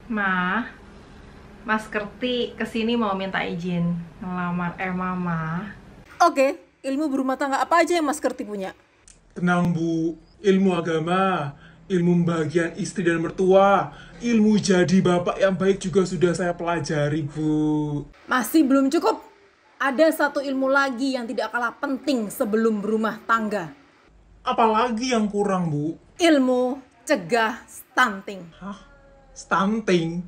Ma, Mas Kerti kesini mau minta izin ngelamar Mama. Oke, ilmu berumah tangga apa aja yang Mas Kerti punya? Tenang Bu, ilmu agama, ilmu membahagiakan istri dan mertua, ilmu jadi bapak yang baik juga sudah saya pelajari Bu. Masih belum cukup. Ada satu ilmu lagi yang tidak kalah penting sebelum berumah tangga. Apalagi yang kurang Bu? Ilmu cegah stunting. Hah? Stunting?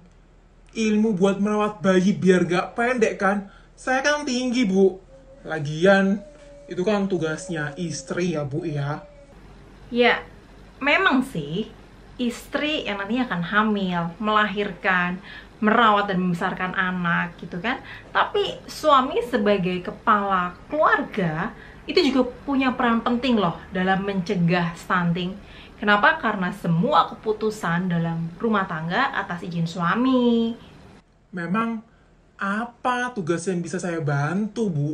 Ilmu buat merawat bayi biar gak pendek kan? Saya kan tinggi Bu. Lagian, itu kan tugasnya istri ya Bu ya. Ya, memang sih istri yang nantinya akan hamil, melahirkan, merawat dan membesarkan anak gitu kan. Tapi suami sebagai kepala keluarga itu juga punya peran penting loh dalam mencegah stunting. Kenapa? Karena semua keputusan dalam rumah tangga atas izin suami. Memang apa tugas yang bisa saya bantu Bu?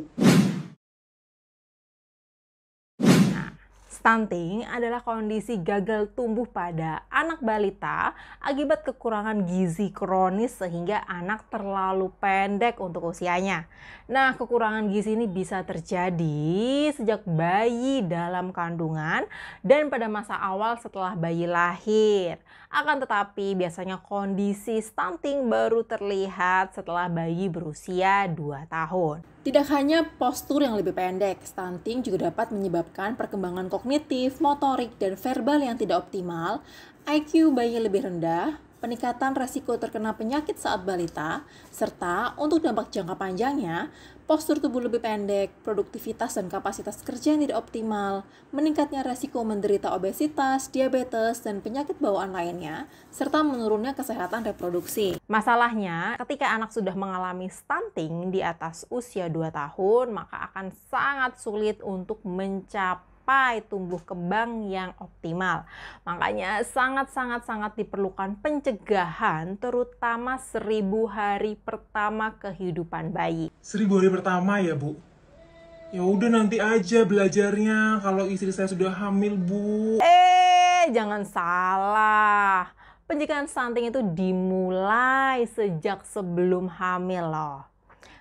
Stunting adalah kondisi gagal tumbuh pada anak balita akibat kekurangan gizi kronis sehingga anak terlalu pendek untuk usianya. Nah, kekurangan gizi ini bisa terjadi sejak bayi dalam kandungan dan pada masa awal setelah bayi lahir. Akan tetapi biasanya kondisi stunting baru terlihat setelah bayi berusia 2 tahun. Tidak hanya postur yang lebih pendek, stunting juga dapat menyebabkan perkembangan kognitif, motorik, dan verbal yang tidak optimal, IQ bayi lebih rendah, peningkatan resiko terkena penyakit saat balita, serta untuk dampak jangka panjangnya, postur tubuh lebih pendek, produktivitas dan kapasitas kerja yang tidak optimal, meningkatnya resiko menderita obesitas, diabetes, dan penyakit bawaan lainnya, serta menurunnya kesehatan reproduksi. Masalahnya, ketika anak sudah mengalami stunting di atas usia 2 tahun, maka akan sangat sulit untuk mencapai tumbuh kembang yang optimal. Makanya sangat diperlukan pencegahan terutama 1000 hari pertama kehidupan bayi. 1000 hari pertama ya Bu? Ya udah nanti aja belajarnya kalau istri saya sudah hamil Bu. Jangan salah. Pencegahan stunting itu dimulai sejak sebelum hamil loh.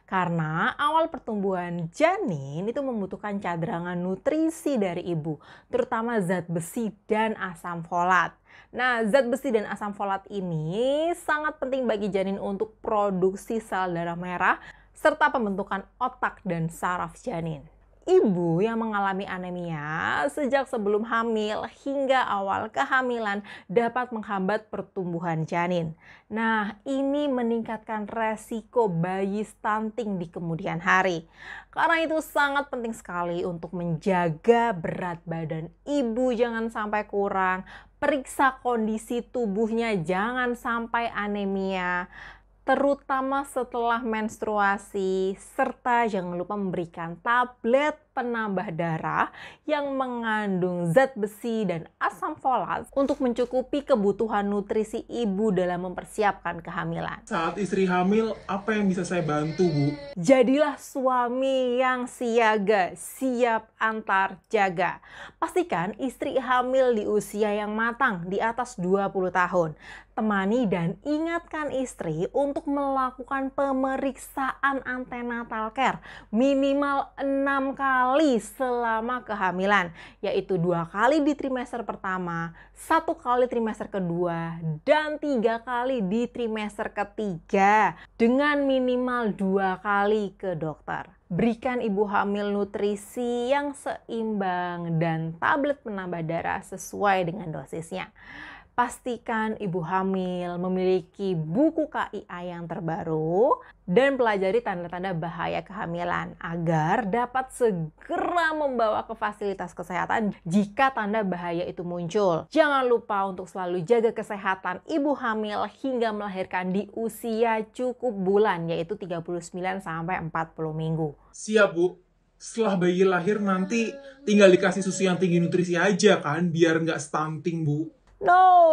Karena awal pertumbuhan janin itu membutuhkan cadangan nutrisi dari ibu, terutama zat besi dan asam folat. Nah, zat besi dan asam folat ini sangat penting bagi janin untuk produksi sel darah merah serta pembentukan otak dan saraf janin. Ibu yang mengalami anemia sejak sebelum hamil hingga awal kehamilan dapat menghambat pertumbuhan janin. Nah, ini meningkatkan resiko bayi stunting di kemudian hari. Karena itu sangat penting sekali untuk menjaga berat badan ibu jangan sampai kurang, periksa kondisi tubuhnya jangan sampai anemia, terutama setelah menstruasi, serta jangan lupa memberikan tablet penambah darah yang mengandung zat besi dan asam folat untuk mencukupi kebutuhan nutrisi ibu dalam mempersiapkan kehamilan. Saat istri hamil, apa yang bisa saya bantu Bu? Jadilah suami yang siaga, siap antar jaga. Pastikan istri hamil di usia yang matang di atas 20 tahun. Temani dan ingatkan istri untuk melakukan pemeriksaan antenatal care minimal 6 kali selama kehamilan, yaitu 2 kali di trimester pertama, 1 kali trimester kedua, dan 3 kali di trimester ketiga dengan minimal 2 kali ke dokter. Berikan ibu hamil nutrisi yang seimbang dan tablet penambah darah sesuai dengan dosisnya. Pastikan ibu hamil memiliki buku KIA yang terbaru dan pelajari tanda-tanda bahaya kehamilan agar dapat segera membawa ke fasilitas kesehatan jika tanda bahaya itu muncul. Jangan lupa untuk selalu jaga kesehatan ibu hamil hingga melahirkan di usia cukup bulan, yaitu 39 sampai 40 minggu. Siap Bu. Setelah bayi lahir nanti tinggal dikasih susu yang tinggi nutrisi aja kan biar nggak stunting Bu. No,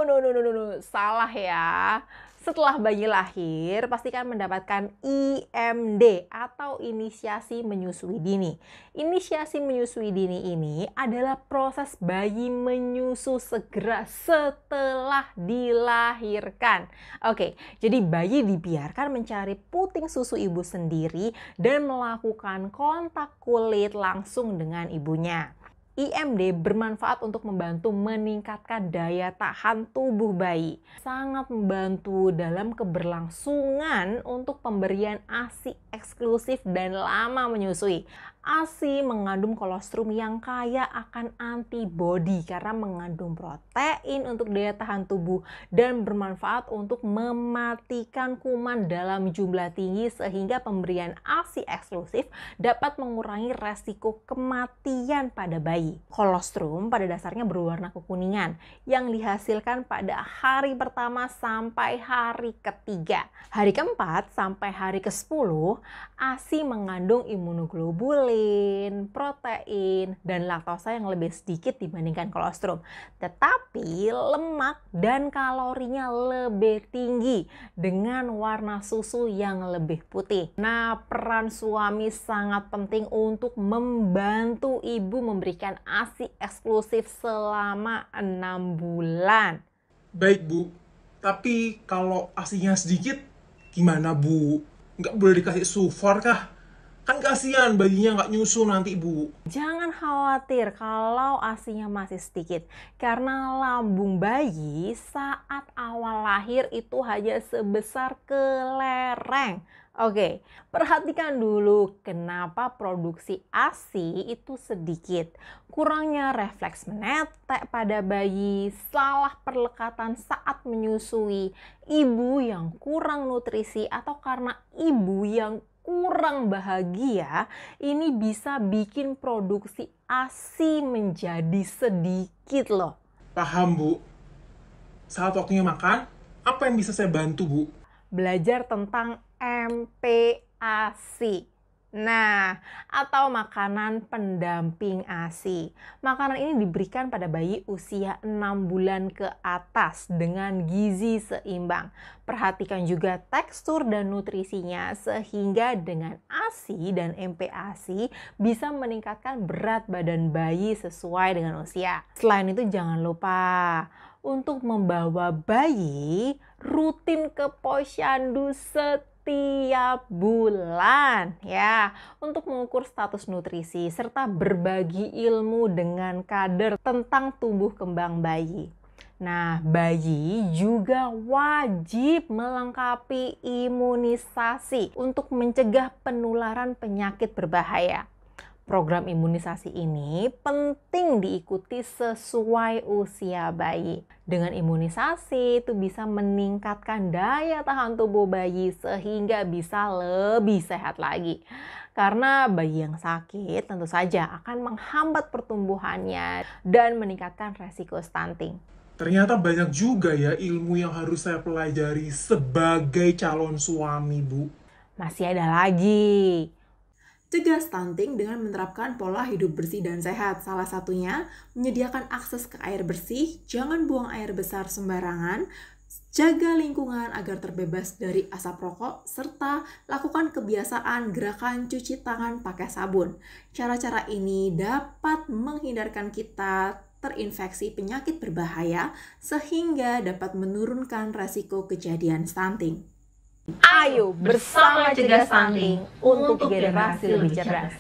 salah ya. Setelah bayi lahir, pastikan mendapatkan IMD atau inisiasi menyusui dini. Inisiasi menyusui dini ini adalah proses bayi menyusu segera setelah dilahirkan. Oke, jadi bayi dibiarkan mencari puting susu ibu sendiri dan melakukan kontak kulit langsung dengan ibunya. IMD bermanfaat untuk membantu meningkatkan daya tahan tubuh bayi. Sangat membantu dalam keberlangsungan untuk pemberian ASI eksklusif dan lama menyusui. ASI mengandung kolostrum yang kaya akan antibodi karena mengandung protein untuk daya tahan tubuh dan bermanfaat untuk mematikan kuman dalam jumlah tinggi sehingga pemberian ASI eksklusif dapat mengurangi resiko kematian pada bayi. Kolostrum pada dasarnya berwarna kekuningan yang dihasilkan pada hari pertama sampai hari ketiga. Hari keempat sampai hari ke-10, ASI mengandung imunoglobulin, protein, dan laktosa yang lebih sedikit dibandingkan kolostrum. Tetapi lemak dan kalorinya lebih tinggi dengan warna susu yang lebih putih. Nah, peran suami sangat penting untuk membantu ibu memberikan ASI eksklusif selama 6 bulan. Baik Bu, tapi kalau ASINya sedikit, gimana Bu? Nggak boleh dikasih sufor kah? Kan kasihan bayinya nggak nyusu nanti Bu. Jangan khawatir kalau ASINya masih sedikit, karena lambung bayi saat awal lahir itu hanya sebesar kelereng. Oke, perhatikan dulu kenapa produksi ASI itu sedikit. Kurangnya refleks menetek pada bayi, salah perlekatan saat menyusui, ibu yang kurang nutrisi, atau karena ibu yang kurang bahagia, ini bisa bikin produksi ASI menjadi sedikit loh. Paham Bu. Saat waktunya makan, apa yang bisa saya bantu Bu? Belajar tentang MPASI. Nah, atau makanan pendamping ASI. Makanan ini diberikan pada bayi usia 6 bulan ke atas dengan gizi seimbang. Perhatikan juga tekstur dan nutrisinya sehingga dengan ASI dan MPASI bisa meningkatkan berat badan bayi sesuai dengan usia. Selain itu jangan lupa untuk membawa bayi rutin ke posyandu setiap bulan ya, untuk mengukur status nutrisi serta berbagi ilmu dengan kader tentang tumbuh kembang bayi. Nah, bayi juga wajib melengkapi imunisasi untuk mencegah penularan penyakit berbahaya. Program imunisasi ini penting diikuti sesuai usia bayi. Dengan imunisasi itu bisa meningkatkan daya tahan tubuh bayi sehingga bisa lebih sehat lagi. Karena bayi yang sakit tentu saja akan menghambat pertumbuhannya dan meningkatkan resiko stunting. Ternyata banyak juga ya ilmu yang harus saya pelajari sebagai calon suami Bu. Masih ada lagi. Cegah stunting dengan menerapkan pola hidup bersih dan sehat. Salah satunya, menyediakan akses ke air bersih, jangan buang air besar sembarangan, jaga lingkungan agar terbebas dari asap rokok, serta lakukan kebiasaan gerakan cuci tangan pakai sabun. Cara-cara ini dapat menghindarkan kita terinfeksi penyakit berbahaya, sehingga dapat menurunkan resiko kejadian stunting. Ayo bersama cegah stunting untuk generasi lebih cerdas.